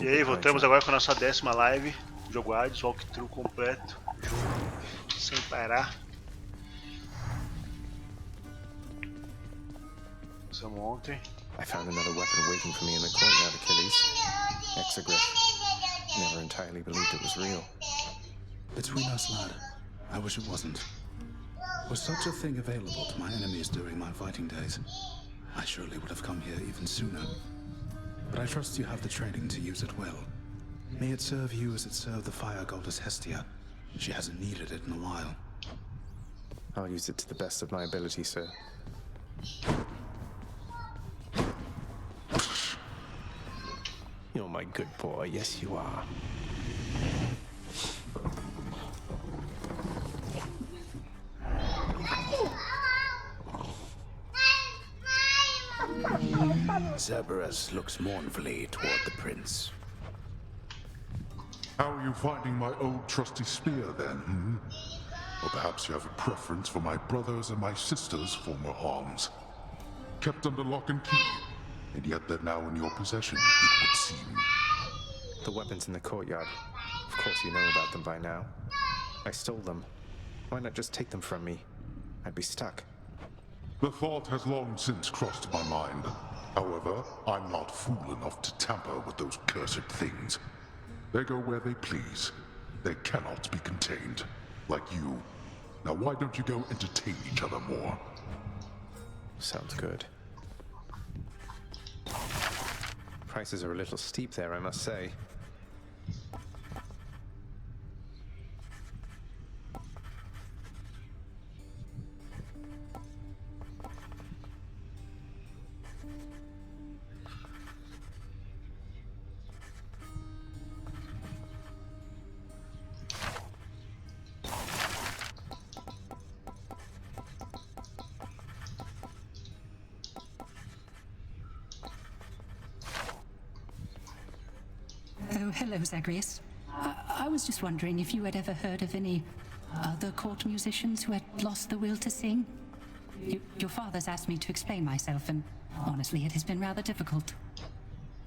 E aí, voltamos agora com a nossa 10ª live. Jogo Hades, walkthrough completo. Sem parar. Começamos ontem. I found another weapon waiting for me in the courtyard, Achilles. Exegriff. Never entirely believed it was real. Between us, lad, I wish it wasn't. Was such a thing available to my enemies during my fighting days, I surely would have come here even sooner. But I trust you have the training to use it well. May it serve you as it served the fire goddess Hestia. She hasn't needed it in a while. I'll use it to the best of my ability, sir. You're my good boy, yes you are. Cerberus looks mournfully toward the prince. How are you finding my old trusty spear, then, Or perhaps you have a preference for my brother's and my sister's former arms. Kept under lock and key, and yet they're now in your possession, it would seem. The weapons in the courtyard. Of course you know about them by now. I stole them. Why not just take them from me? I'd be stuck. The thought has long since crossed my mind. However, I'm not fool enough to tamper with those cursed things. They go where they please. They cannot be contained. Like you. Now why don't you go entertain each other more? Sounds good. Prices are a little steep there, I must say. Oh, hello, Zagreus. I was just wondering if you had ever heard of any other court musicians who had lost the will to sing? Your father's asked me to explain myself, and honestly, it has been rather difficult.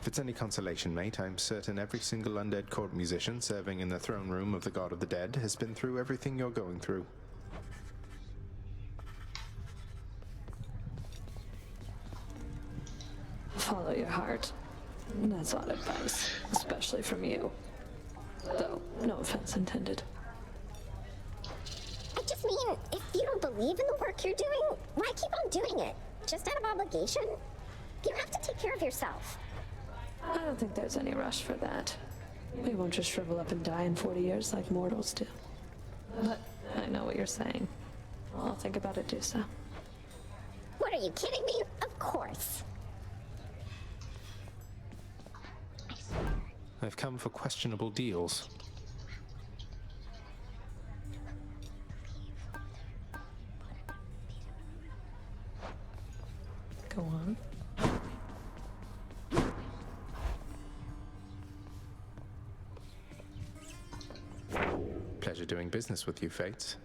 If it's any consolation, mate, I'm certain every single undead court musician serving in the throne room of the god of the dead has been through everything you're going through. Follow your heart. That's odd advice, especially from you. Though, no offense intended. I just mean, if you don't believe in the work you're doing, why keep on doing it? Just out of obligation? You have to take care of yourself. I don't think there's any rush for that. We won't just shrivel up and die in 40 years like mortals do. But I know what you're saying. I'll think about it, do so. What, are you kidding me? Of course. I've come for questionable deals. Go on. Pleasure doing business with you, Fates.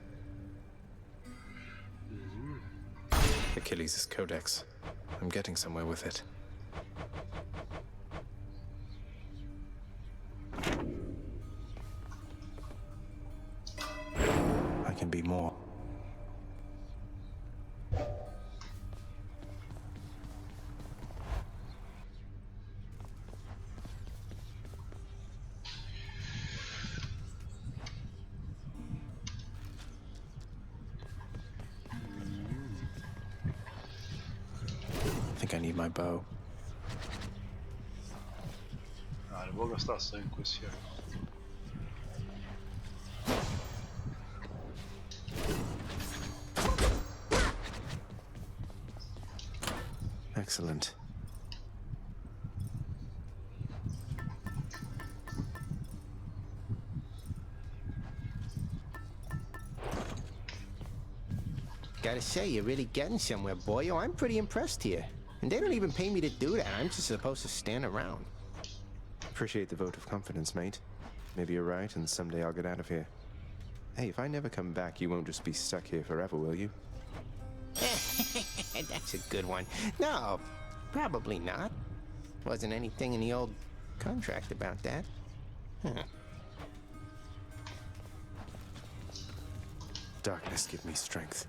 Achilles' Codex. I'm getting somewhere with it. I can be more. I think I need my bow. Ah, eu vou gastar sangue com esse aqui. Excellent. Gotta say, you're really getting somewhere, boyo. I'm pretty impressed here. And they don't even pay me to do that. I'm just supposed to stand around. Appreciate the vote of confidence, mate. Maybe you're right, and someday I'll get out of here. Hey, if I never come back, you won't just be stuck here forever, will you? That's a good one. No, probably not. Wasn't anything in the old contract about that. Huh. Darkness, give me strength.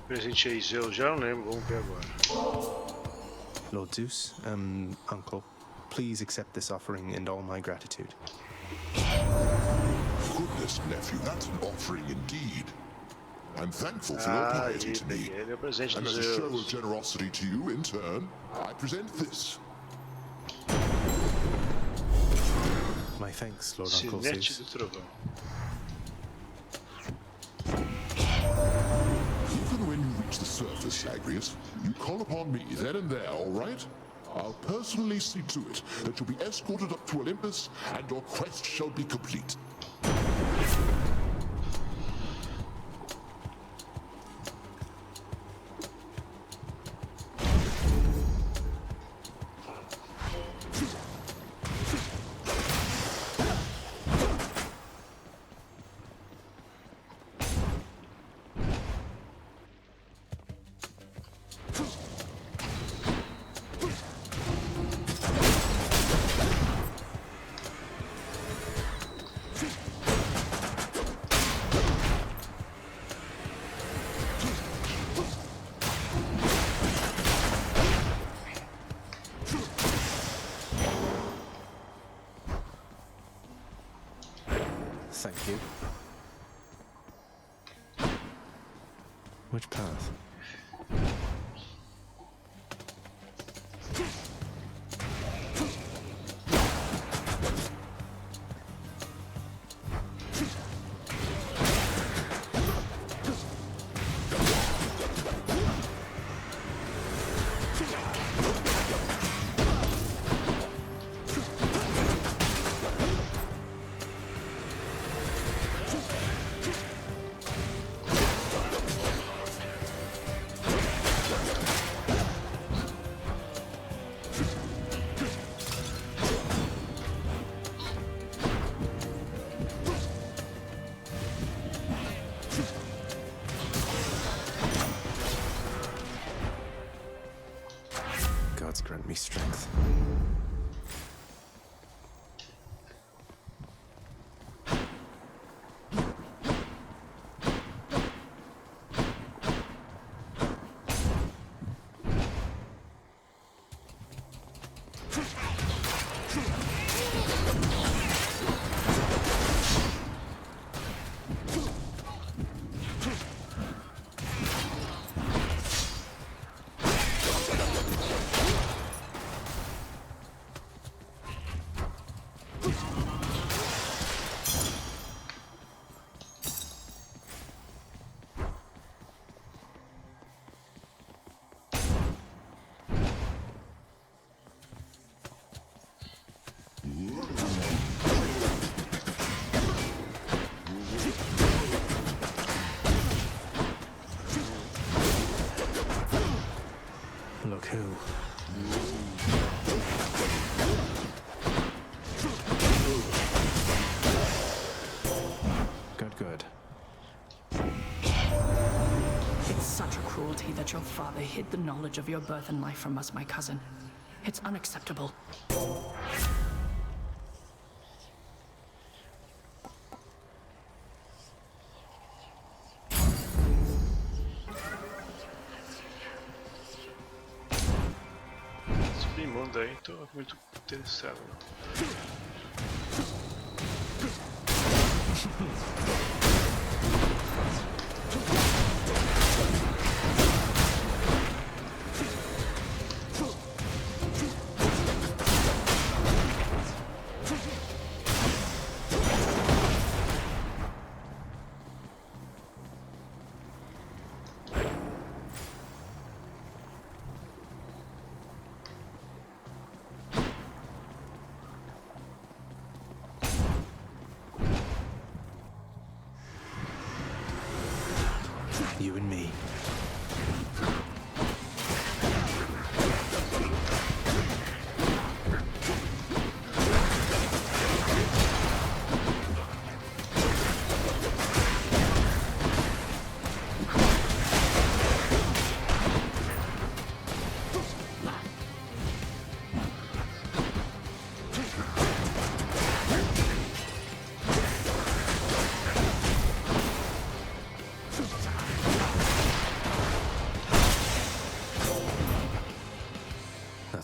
Presenteei Zeus, já não lembro, vamos ver agora. Lord Zeus, Uncle, please accept this offering and all my gratitude. Goodness, nephew, that's an offering indeed. I'm thankful for your piety to me. Ele é o presente And dos as a show Zeus. of generosity to you in turn, I present this. My thanks, Lord Uncle Sinete Zeus. do Trovão. Even when you reach the surface, Agrius, you call upon me then and there, all right? I'll personally see to it that you'll be escorted up to Olympus and your quest shall be complete. Thank you. Which path? Gods grant me strength. Look who. Good. It's such a cruelty that your father hid the knowledge of your birth and life from us, my cousin. It's unacceptable. Submundo aí, tô muito interessado. You and me.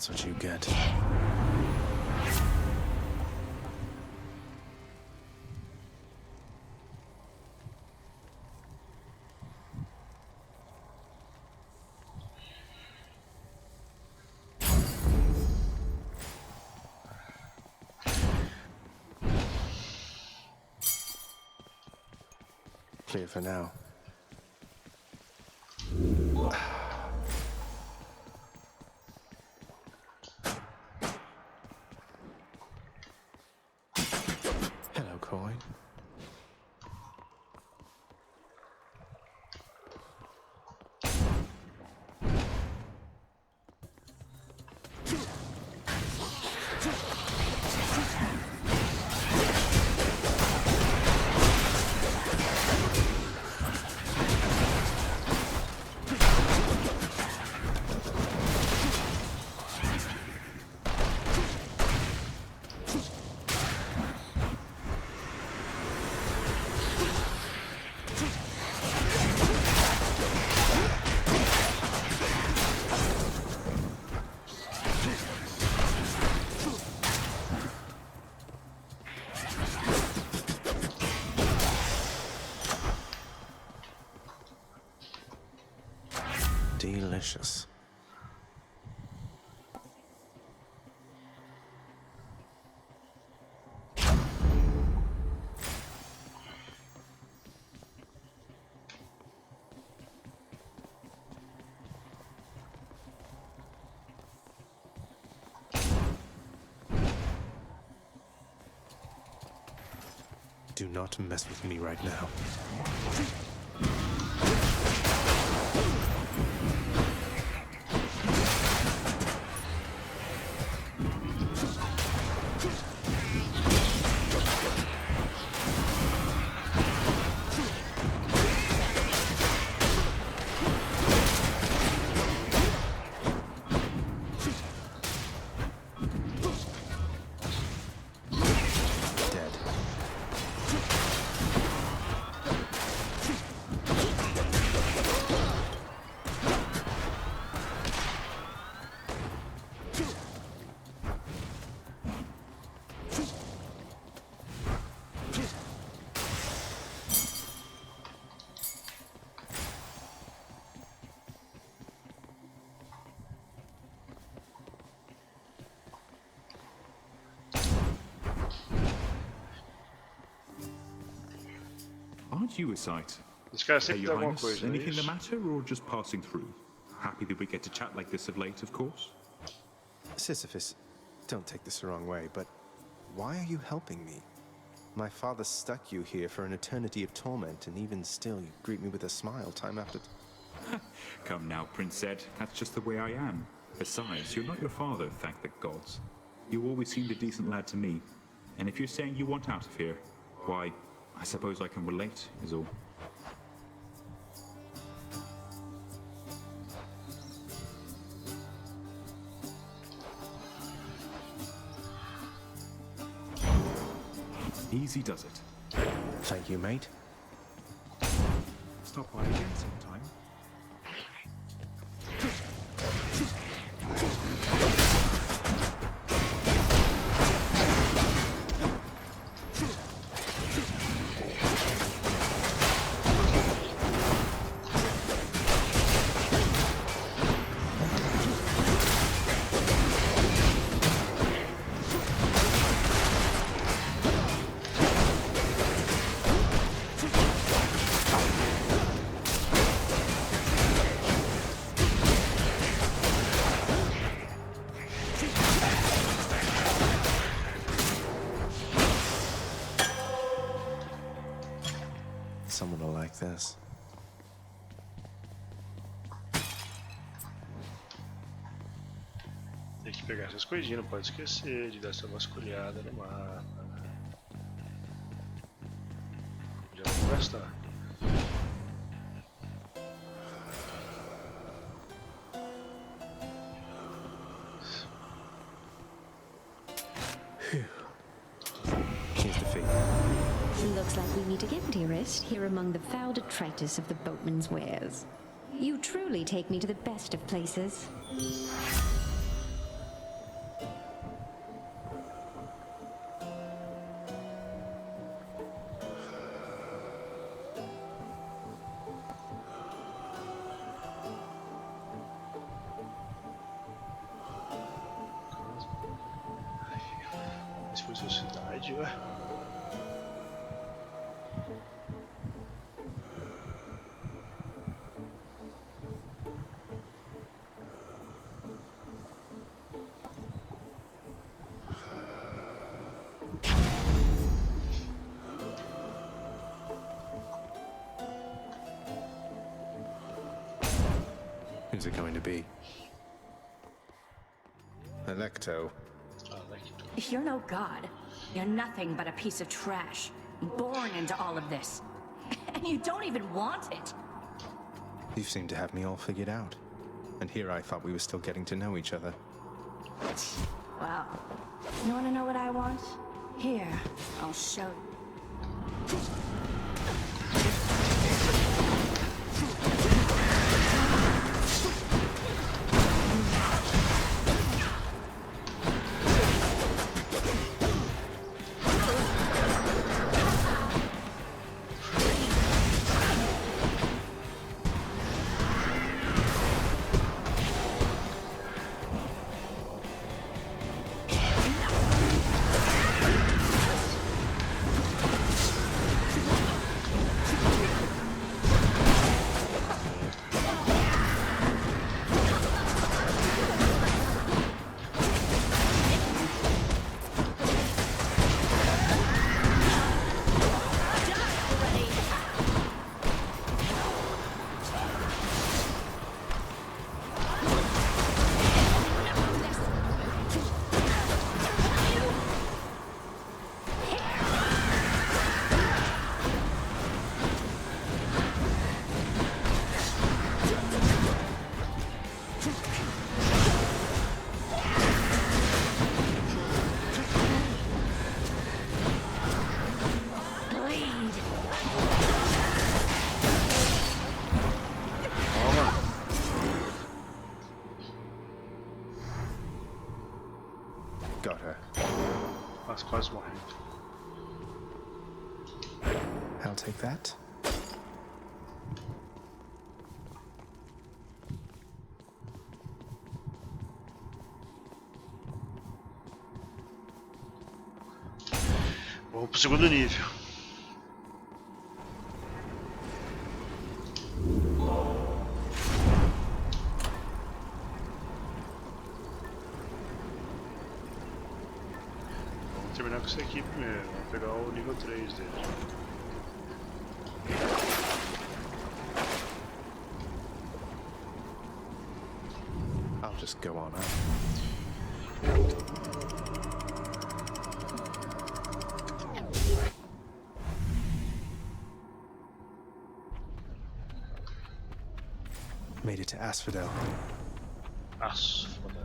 That's what you get. Clear for now. Hello, coin. Delicious. Do not mess with me right now. Aren't you a sight? Esse cara Hey, sempre Your dá alguma Highness, coisa, não é anything the isso? matter, or just passing through? Happy that we get to chat like this of late, of course. Sisyphus, don't take this the wrong way, but why are you helping me? My father stuck you here for an eternity of torment, and even still you greet me with a smile time after... Come now, Prince Zed, that's just the way I am. Besides, you're not your father, thank the gods. You always seemed a decent lad to me. And if you're saying you want out of here, why, I suppose I can relate, is all. Easy does it. Thank you, mate. Stop by again sometime. Someone will like this. Tem que pegar essas coisinhas, não pode esquecer de dar essa vasculhada no mapa. Já vou gastar. Here's the fee. Looks like we meet again, dearest, here among the foul detritus of the boatman's wares. You truly take me to the best of places. cidade, ué. Who's it going to be? Electo. If you're no god, you're nothing but a piece of trash, born into all of this. And you don't even want it. You seem to have me all figured out. And here I thought we were still getting to know each other. Wow. You want to know what I want? Here, I'll show you. Got her. Mas quase morrendo. I'll take that. Vamos pro segundo nível. Vamos terminar com esse aqui primeiro. Vamos pegar o nível 3 dele. I'll just go on up. Made it to Asphodel. Asphodel.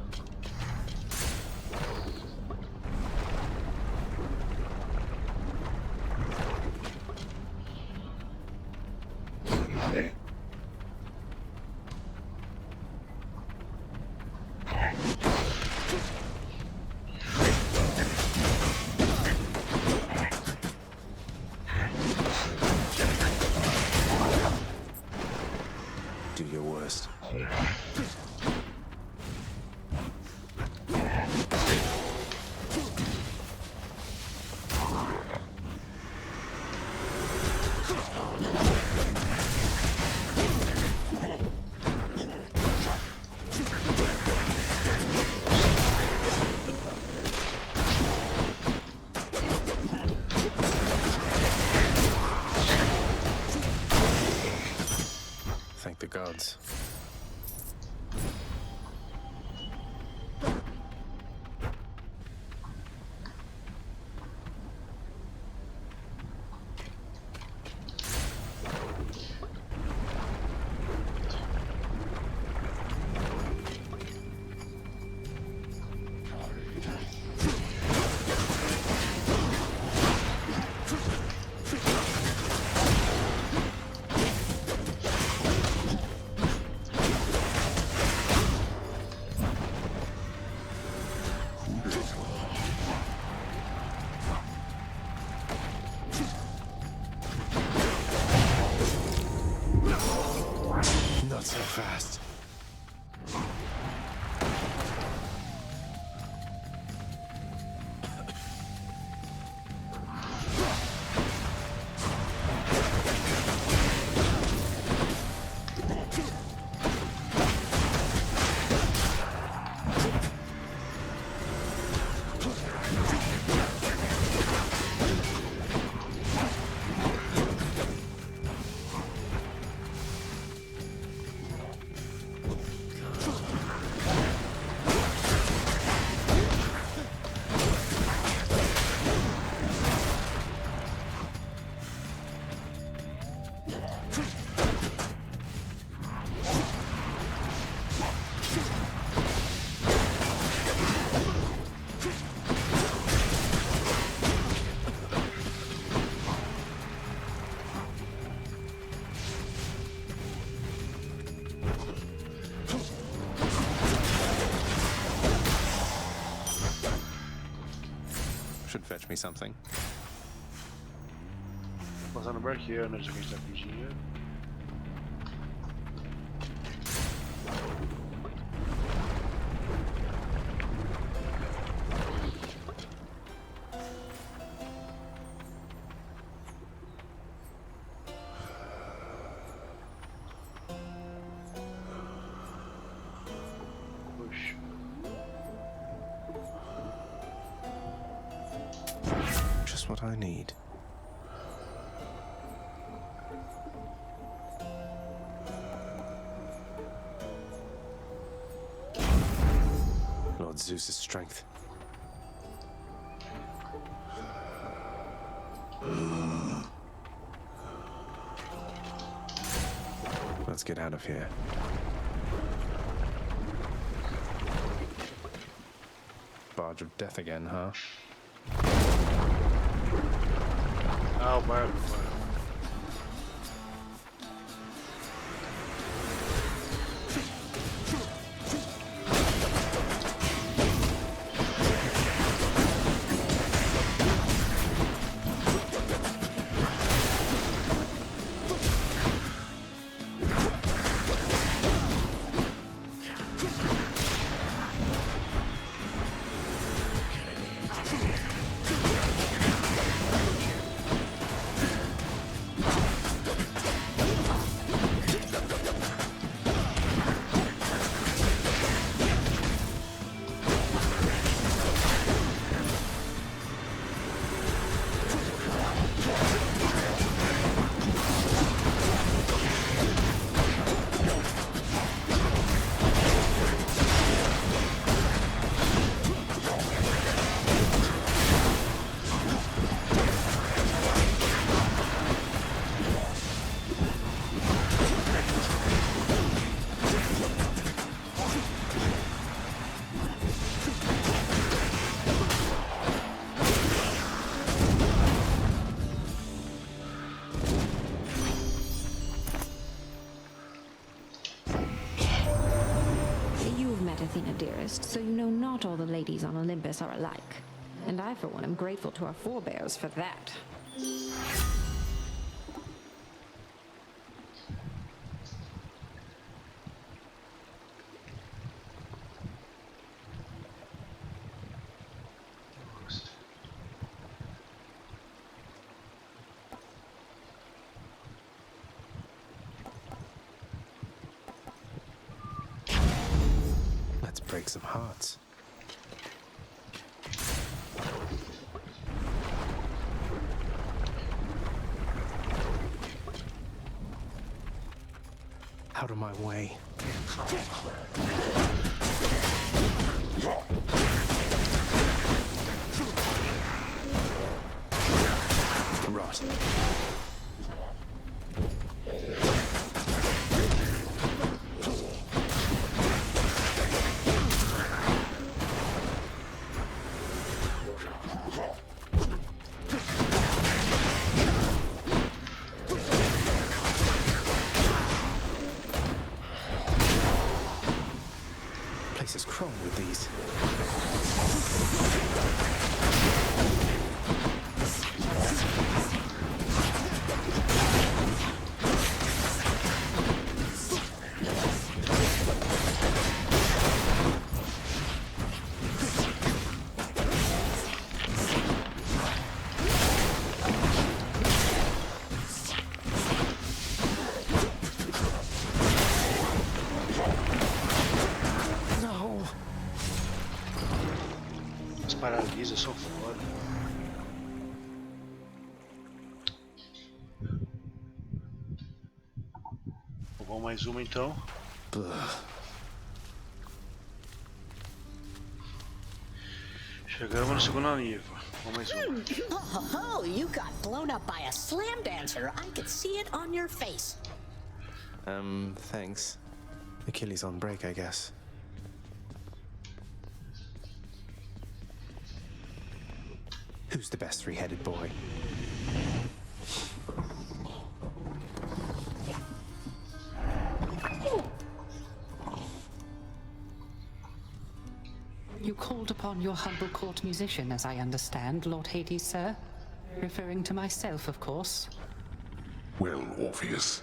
Do your worst. Thank the gods. Not so fast. could fetch me something. Passar no barqueiro, né? Já que a gente tá com dinheiro. Puxa. Just what I need. Lord Zeus's strength. Let's get out of here. Barge of death again, huh? Ah, o barco. Athena, dearest, so you know not all the ladies on Olympus are alike. And I, for one, am grateful to our forebears for that. Break some hearts. Out of my way. Rot. Is crawling with these. Paralisa, eu sou foda. Vamos mais uma então. Chegamos no segundo nível. Vamos mais uma. Oh, you got blown up by a slam dancer. I could see it on your face. Thanks. Achilles on break, I guess. Who's the best three-headed boy? You called upon your humble court musician, as I understand, Lord Hades, sir. Referring to myself, of course. Well, Orpheus,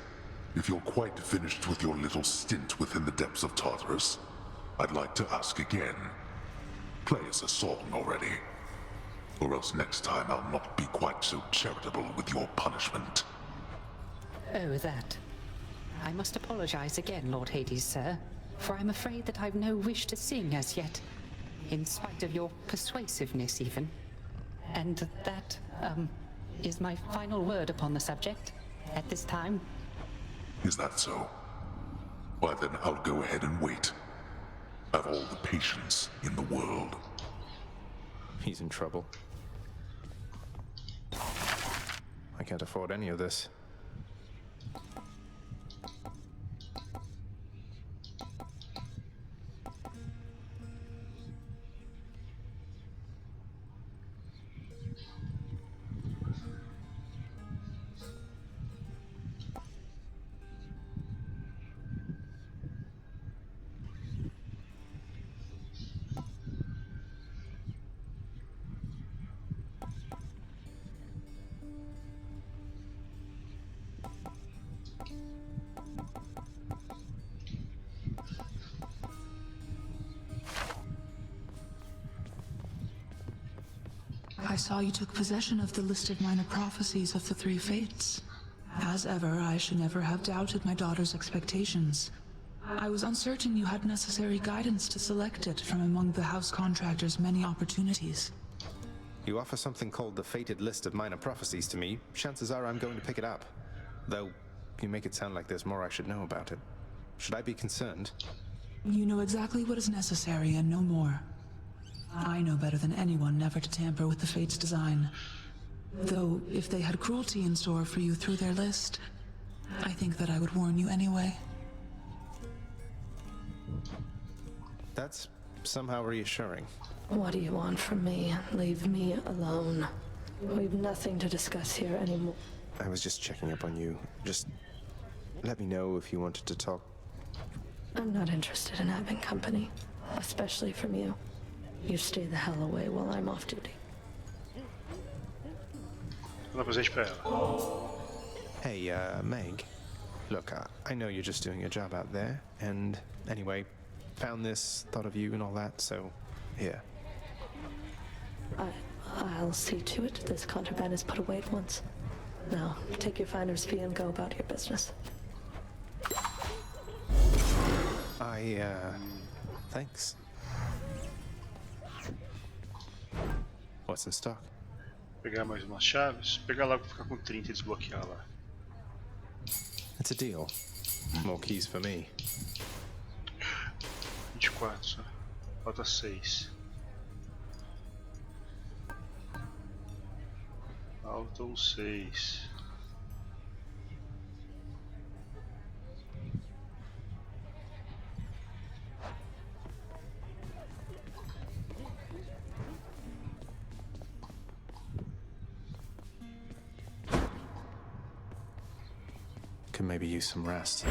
if you're quite finished with your little stint within the depths of Tartarus, I'd like to ask again. Play us a song already. Or else next time I'll not be quite so charitable with your punishment. Oh, that. I must apologize again, Lord Hades, sir, for I'm afraid that I've no wish to sing as yet, in spite of your persuasiveness even. And that, is my final word upon the subject at this time. Is that so? Why then I'll go ahead and wait. I've all the patience in the world. He's in trouble. I can't afford any of this. I saw you took possession of the list of minor prophecies of the three fates. As ever, I should never have doubted my daughter's expectations. I was uncertain you had necessary guidance to select it from among the house contractor's many opportunities. You offer something called the Fated List of Minor Prophecies to me, chances are I'm going to pick it up. Though, you make it sound like there's more I should know about it. Should I be concerned? You know exactly what is necessary and no more. I know better than anyone never to tamper with the Fates' design. Though, if they had cruelty in store for you through their list, I think that I would warn you anyway. That's somehow reassuring. What do you want from me? Leave me alone. We've nothing to discuss here anymore. I was just checking up on you. Just let me know if you wanted to talk. I'm not interested in having company, especially from you. You stay the hell away while I'm off duty. Manda presente pra ela. Hey, Meg. Look, I know you're just doing your job out there, and anyway, found this, thought of you and all that, so here. I'll see to it this contraband is put away at once. Now, take your finder's fee and go about your business. Thanks. What's in stock? Pegar mais umas chaves. Pegar logo pra ficar com 30 e desbloquear lá. It's a deal. More keys for me. 24 só. Falta 6. Faltam 6. Could maybe use some rest.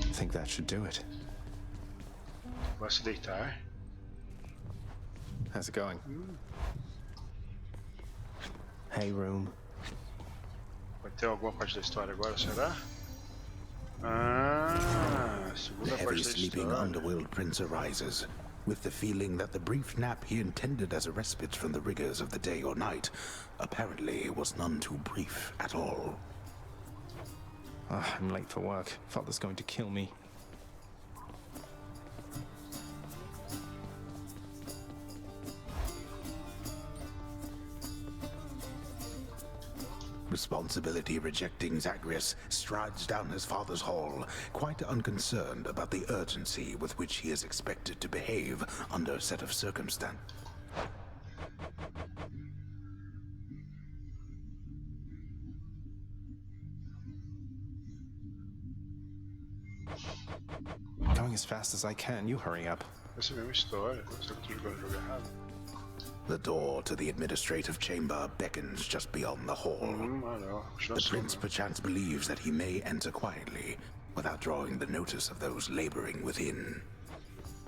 I think that should do it. Vai se deitar. How's it going? Hey, room. Vai ter alguma parte da história agora, será? Segunda The parte heavy da sleeping história. underworld prince arises, with the feeling that the brief nap he intended as a respite from the rigors of the day or night apparently was none too brief at all. I'm late for work. Father's going to kill me. Responsibility rejecting Zagreus strides down his father's hall, quite unconcerned about the urgency with which he is expected to behave under a set of circumstances. as fast as I can. You hurry up. Essa é a mesma história. Será que eu tô jogando o jogo errado? The door to the administrative chamber beckons just beyond the hall. The prince perchance believes that he may enter quietly, without drawing the notice of those laboring within.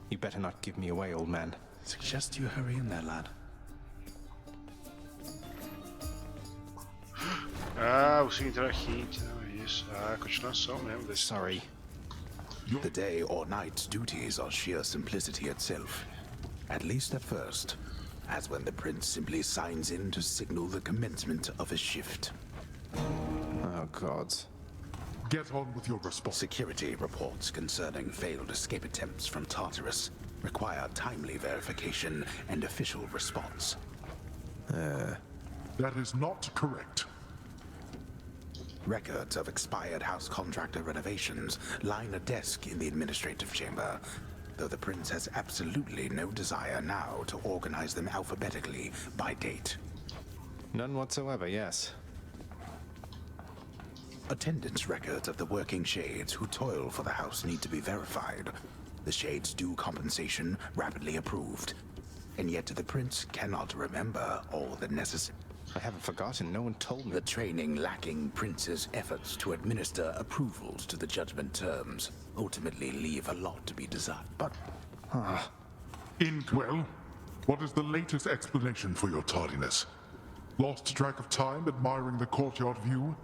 You better not give me away, old man. Suggest you hurry in there, lad. Ah, você entrar aqui, então, isso. Ah, continuação mesmo desse. Sorry. The day or night's duties are sheer simplicity itself. At least at first, as when the prince simply signs in to signal the commencement of his shift. Oh, gods. Get on with your response. Security reports concerning failed escape attempts from Tartarus require timely verification and official response. That is not correct. Records of expired house contractor renovations line a desk in the administrative chamber, though the prince has absolutely no desire now to organize them alphabetically by date. None whatsoever, yes. Attendance records of the working shades who toil for the house need to be verified. The shades' due compensation rapidly approved. And yet the prince cannot remember all the necessary... I haven't forgotten. No one told me. The training lacking prince's efforts to administer approvals to the judgment terms ultimately leave a lot to be desired. But... Inkwell, what is the latest explanation for your tardiness? Lost track of time admiring the courtyard view?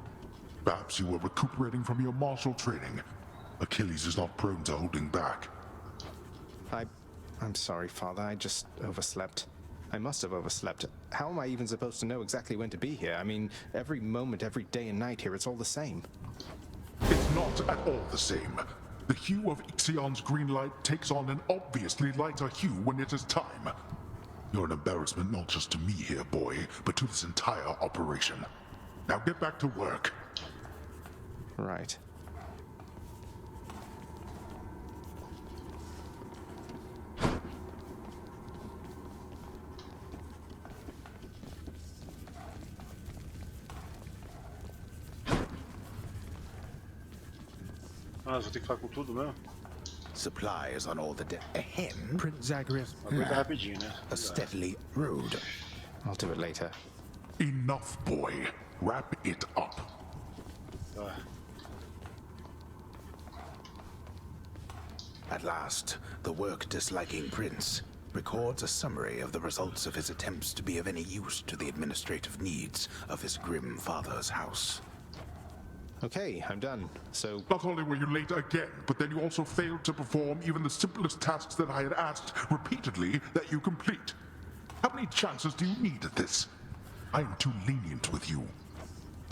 Perhaps you were recuperating from your martial training. Achilles is not prone to holding back. I'm sorry, Father. I just overslept. I must have overslept. How am I even supposed to know exactly when to be here? I mean, every moment, every day and night here, it's all the same. It's not at all the same. The hue of Ixion's green light takes on an obviously lighter hue when it is time. You're an embarrassment not just to me here, boy, but to this entire operation. Now get back to work. Right. Ah, vou ter que falar com tudo mesmo? Supplies on all the ahem, Prince Zagreus. Rapidinho, né? A steadily road. I'll do it later. Enough, boy. Wrap it up. At last, the work-disliking prince records a summary of the results of his attempts to be of any use to the administrative needs of his grim father's house. Okay, I'm done. So... Not only were you late again, but then you also failed to perform even the simplest tasks that I had asked repeatedly that you complete. How many chances do you need at this? I am too lenient with you.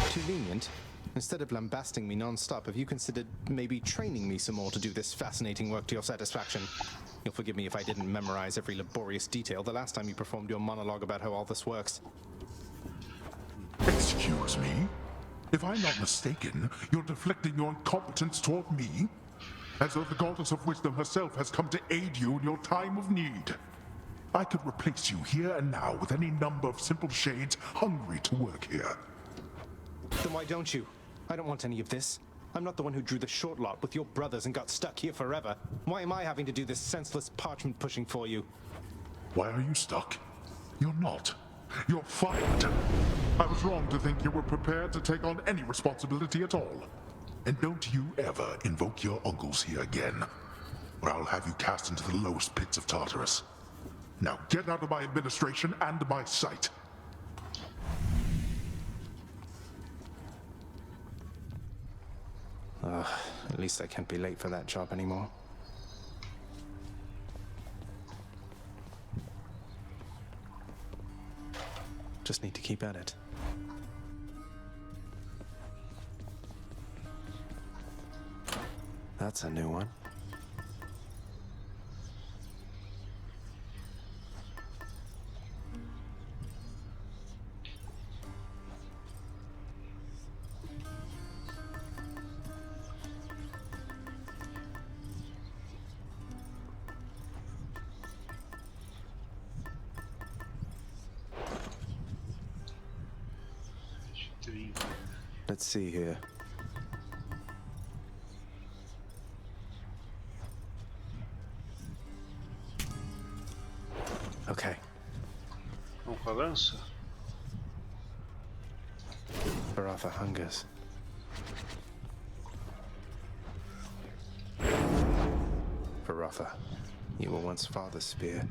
Too lenient? Instead of lambasting me non-stop, have you considered maybe training me some more to do this fascinating work to your satisfaction? You'll forgive me if I didn't memorize every laborious detail the last time you performed your monologue about how all this works. Excuse me? If I'm not mistaken, you're deflecting your incompetence toward me? As though the goddess of wisdom herself has come to aid you in your time of need. I could replace you here and now with any number of simple shades hungry to work here. Then why don't you? I don't want any of this. I'm not the one who drew the short lot with your brothers and got stuck here forever. Why am I having to do this senseless parchment pushing for you? Why are you stuck? You're not. You're fired. I was wrong to think you were prepared to take on any responsibility at all. And don't you ever invoke your uncles here again, or I'll have you cast into the lowest pits of Tartarus. Now get out of my administration and my sight. At least I can't be late for that job anymore. Just need to keep at it. That's a new one. Let's see here. Okay. Vamos com a lança? Baratha hungers. Baratha, you were once father's spear.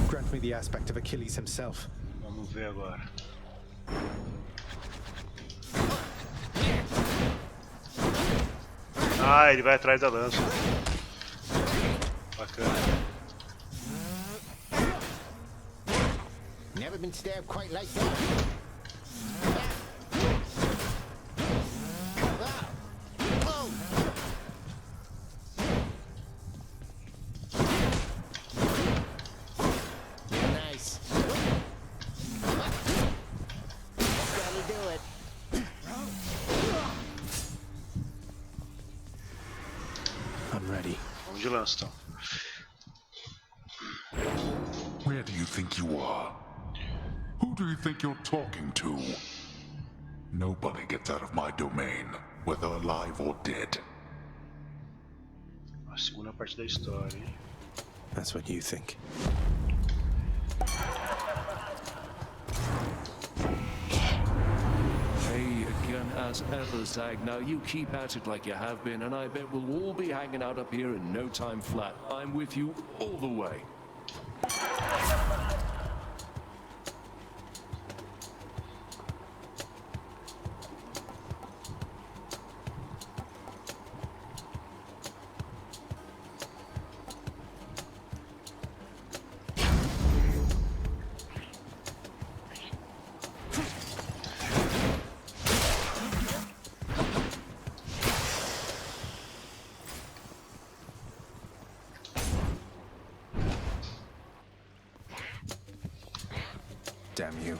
Grant me the aspect of Achilles himself. Vamos ver agora. Ah, ele vai atrás da lança. Bacana. Never been stabbed quite like that. Nice. That'll do it. I'm ready. Vamos de lança, então. Where do you think you are? Who do you think you're talking to? Nobody gets out of my domain, whether alive or dead. A segunda parte da história, hein? That's what you think. Hey again as ever, Zag. Now you keep at it like you have been, and I bet we'll all be hanging out up here in no time flat. I'm with you all the way. Damn you.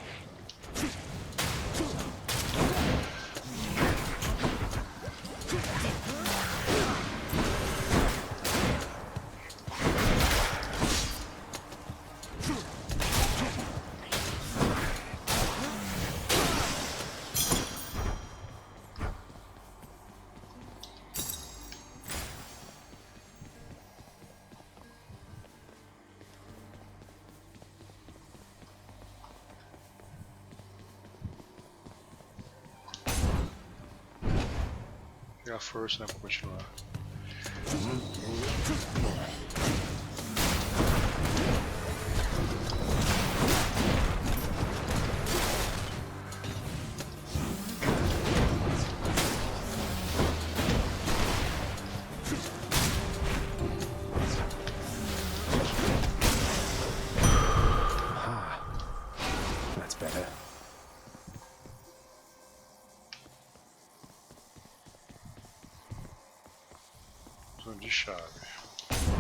Pegar força, né, pra continuar. That's better. De chave.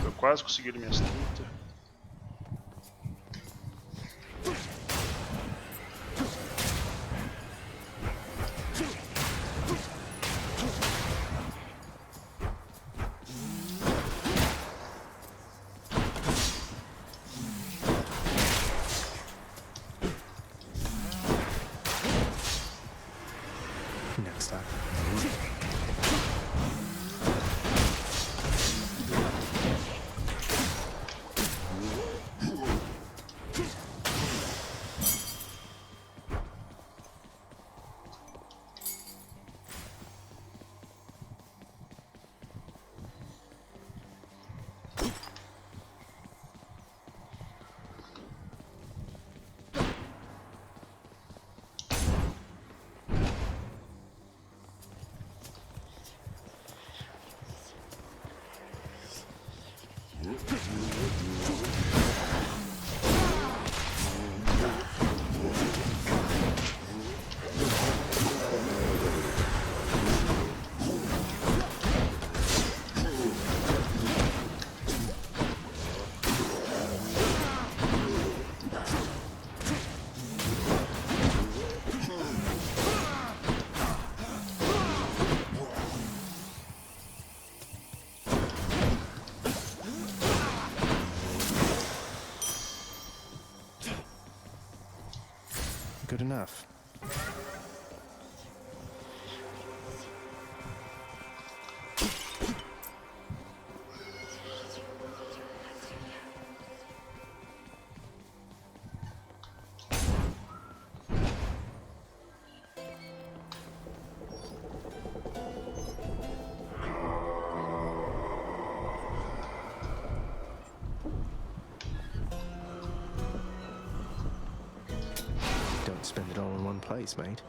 Eu quase consegui minhas 30. Next time. Good enough. Spend it all in one place, mate.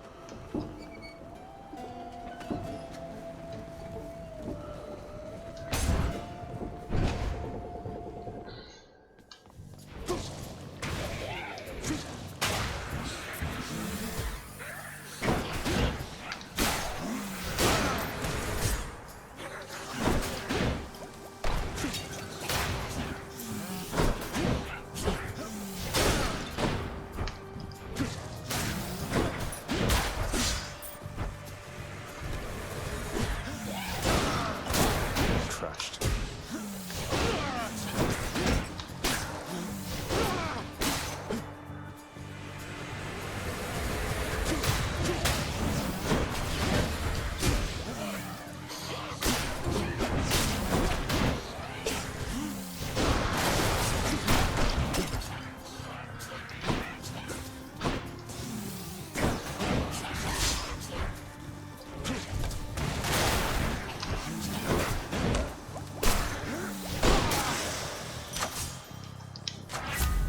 Crushed.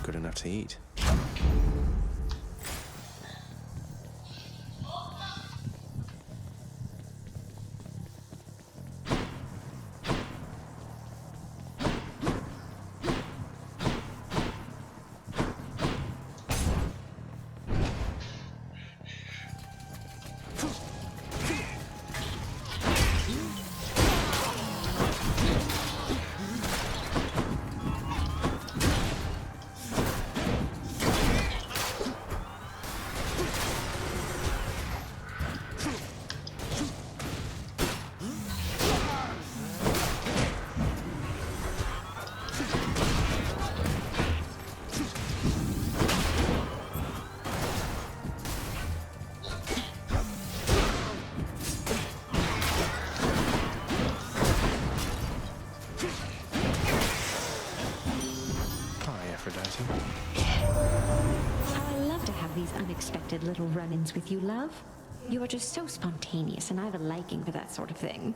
Good enough to eat. I love to have these unexpected little run-ins with you, love. You are just so spontaneous, and I have a liking for that sort of thing.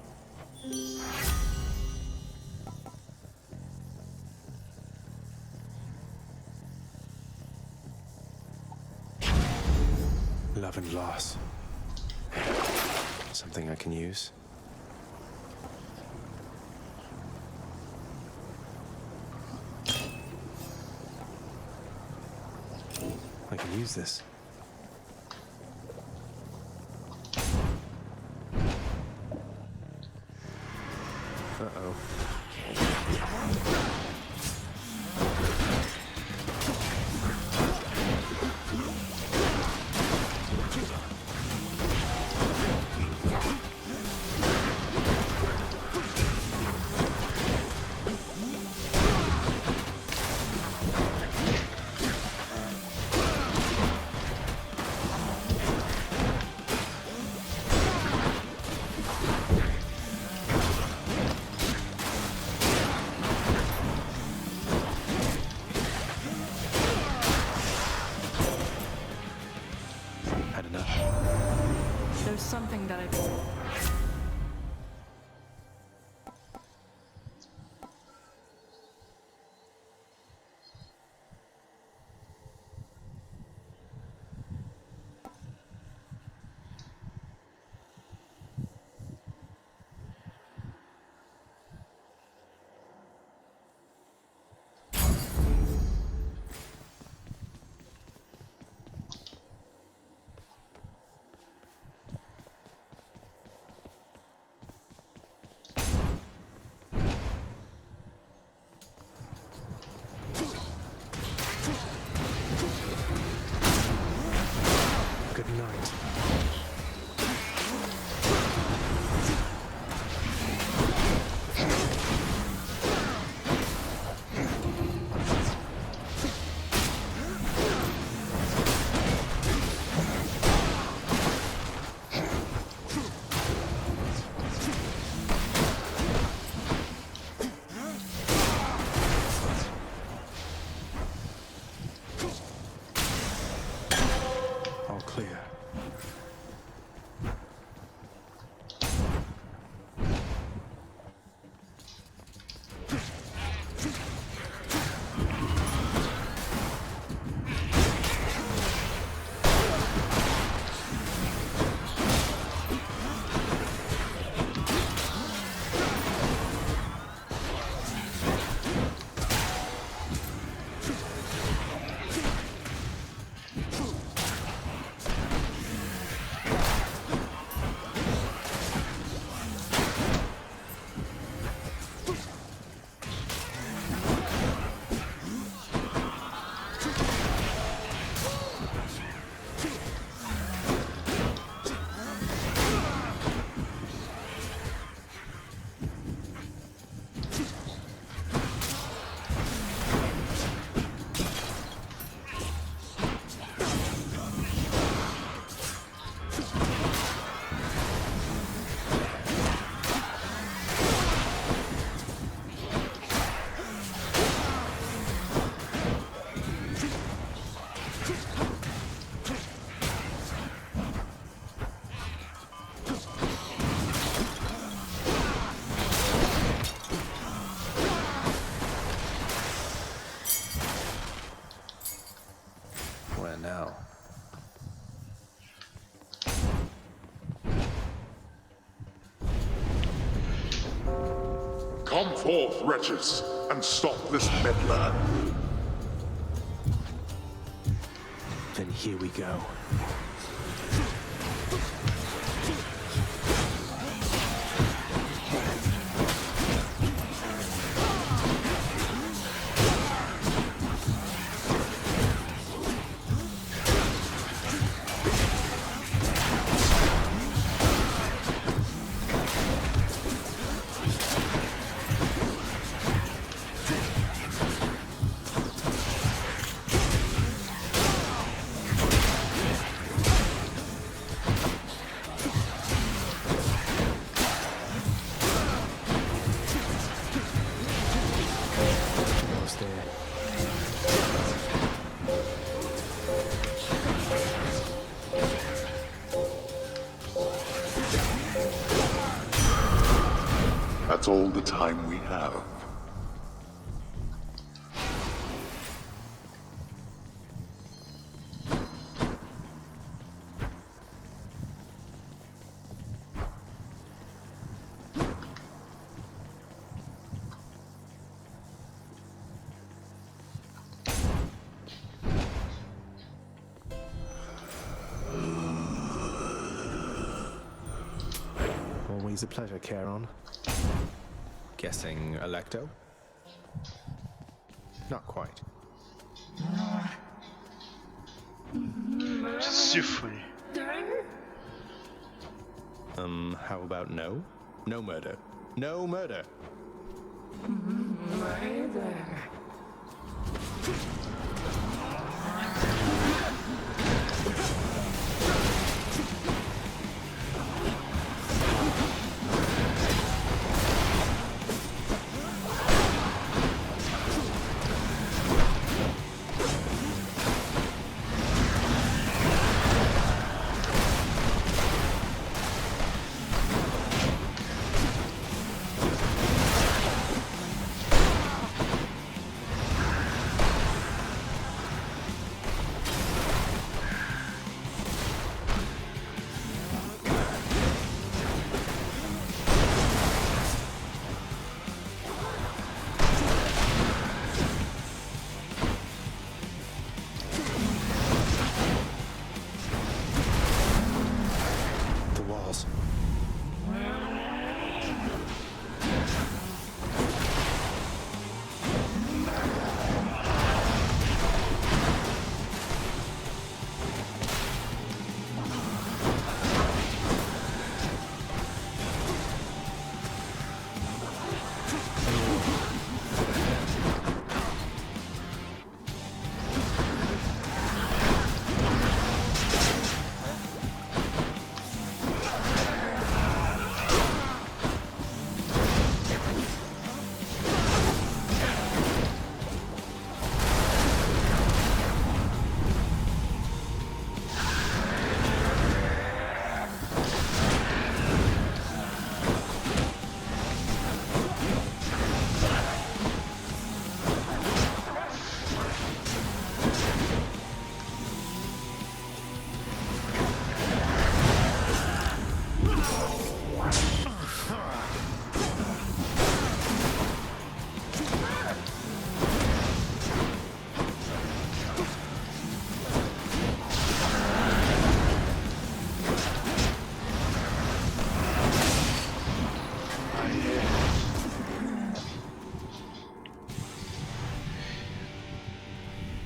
Love and loss. Something I can use. I can use this. Uh-oh. There's something that I... Good night. All clear. forth, wretches, and stop this meddler. Then here we go. That's all the time we have. Always a pleasure, Charon. Guessing Electo? Not quite. Symphony. How about no? No murder. No murder.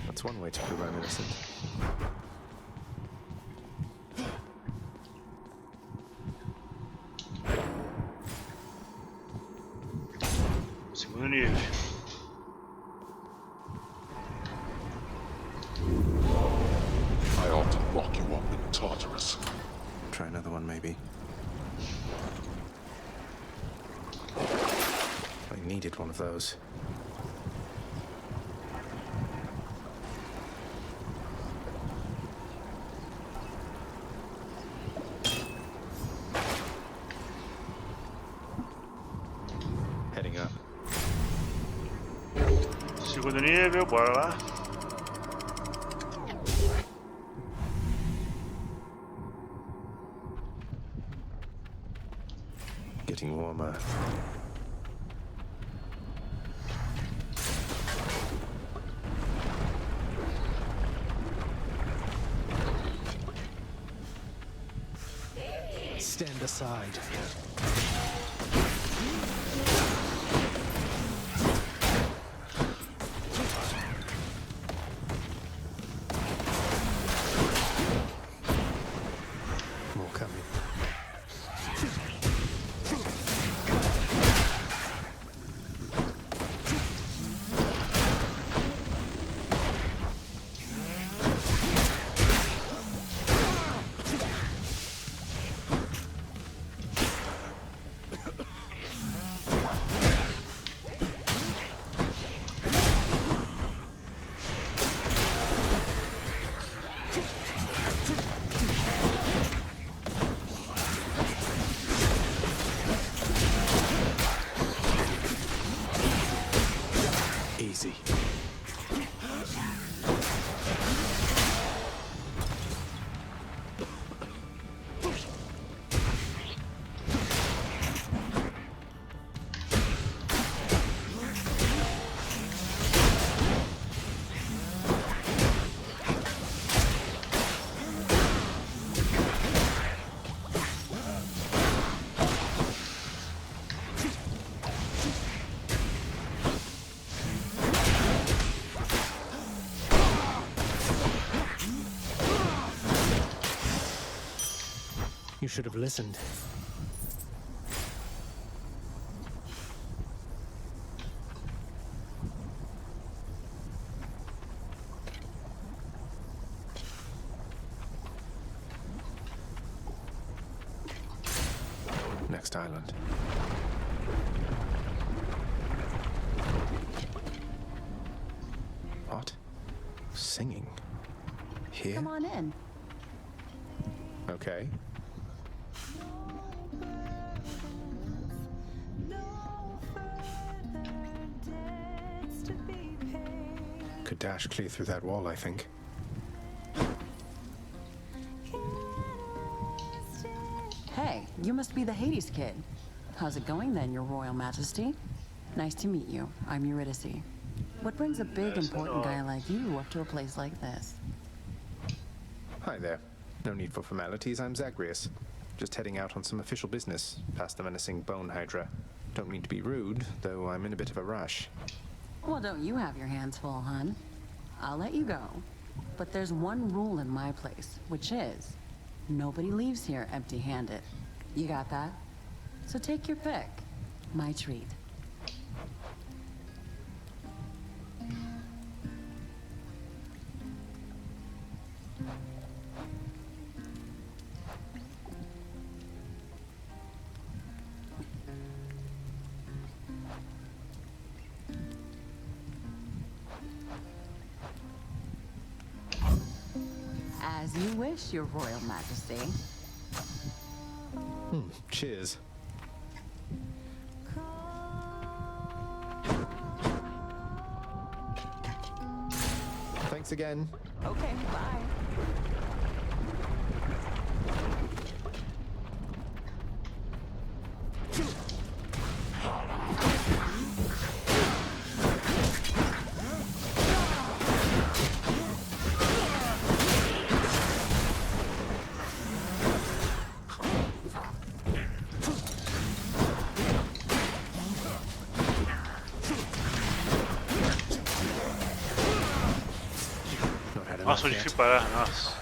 That's one way to prove I'm innocent. Segundo nível. I ought to lock you up in Tartarus. Try another one, maybe. I needed one of those. Heading up. Segundo nível, bora lá. Getting warmer. Stand aside. More coming. Easy. You should have listened. Next island. What? Singing? Here? Come on in. Okay. Could dash clear through that wall, I think. Hey, you must be the Hades kid. How's it going then, Your Royal Majesty? Nice to meet you. I'm Eurydice. What brings a big, important guy like you up to a place like this? Hi there. No need for formalities, I'm Zagreus. Just heading out on some official business, past the menacing Bone Hydra. Don't mean to be rude, though I'm in a bit of a rush. Well, don't you have your hands full, hun? I'll let you go. But there's one rule in my place, which is nobody leaves here empty-handed. You got that? So take your pick. My treat. As you wish, Your Royal Majesty. Cheers. Thanks again. Okay, bye. Nossa, onde fui parar? Nossa.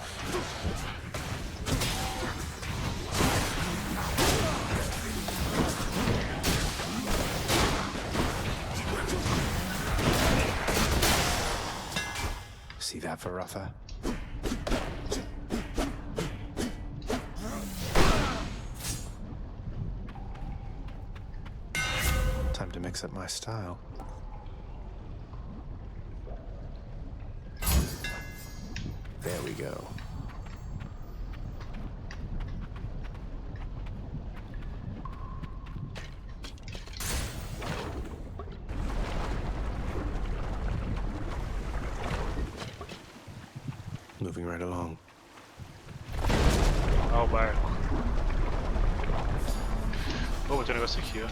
See that, Varatha? Time to mix up my style. There we go. Moving right along. Ah, o barco. Pô, tem um negócio aqui, ó.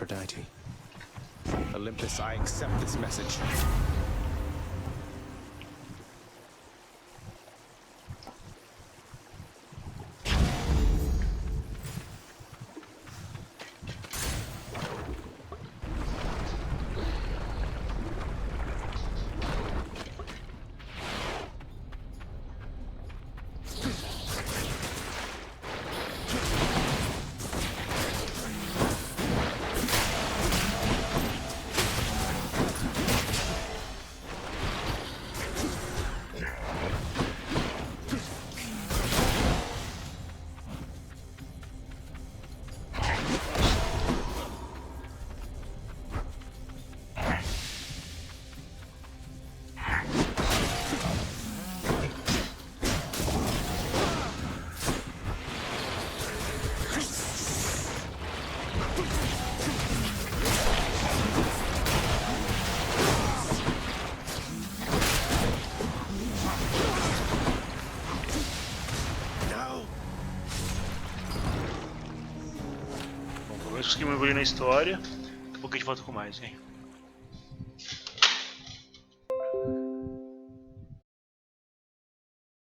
Aphrodite. Olympus, I accept this message. Conseguimos evoluir na história. Daqui a pouco a gente volta com mais, hein?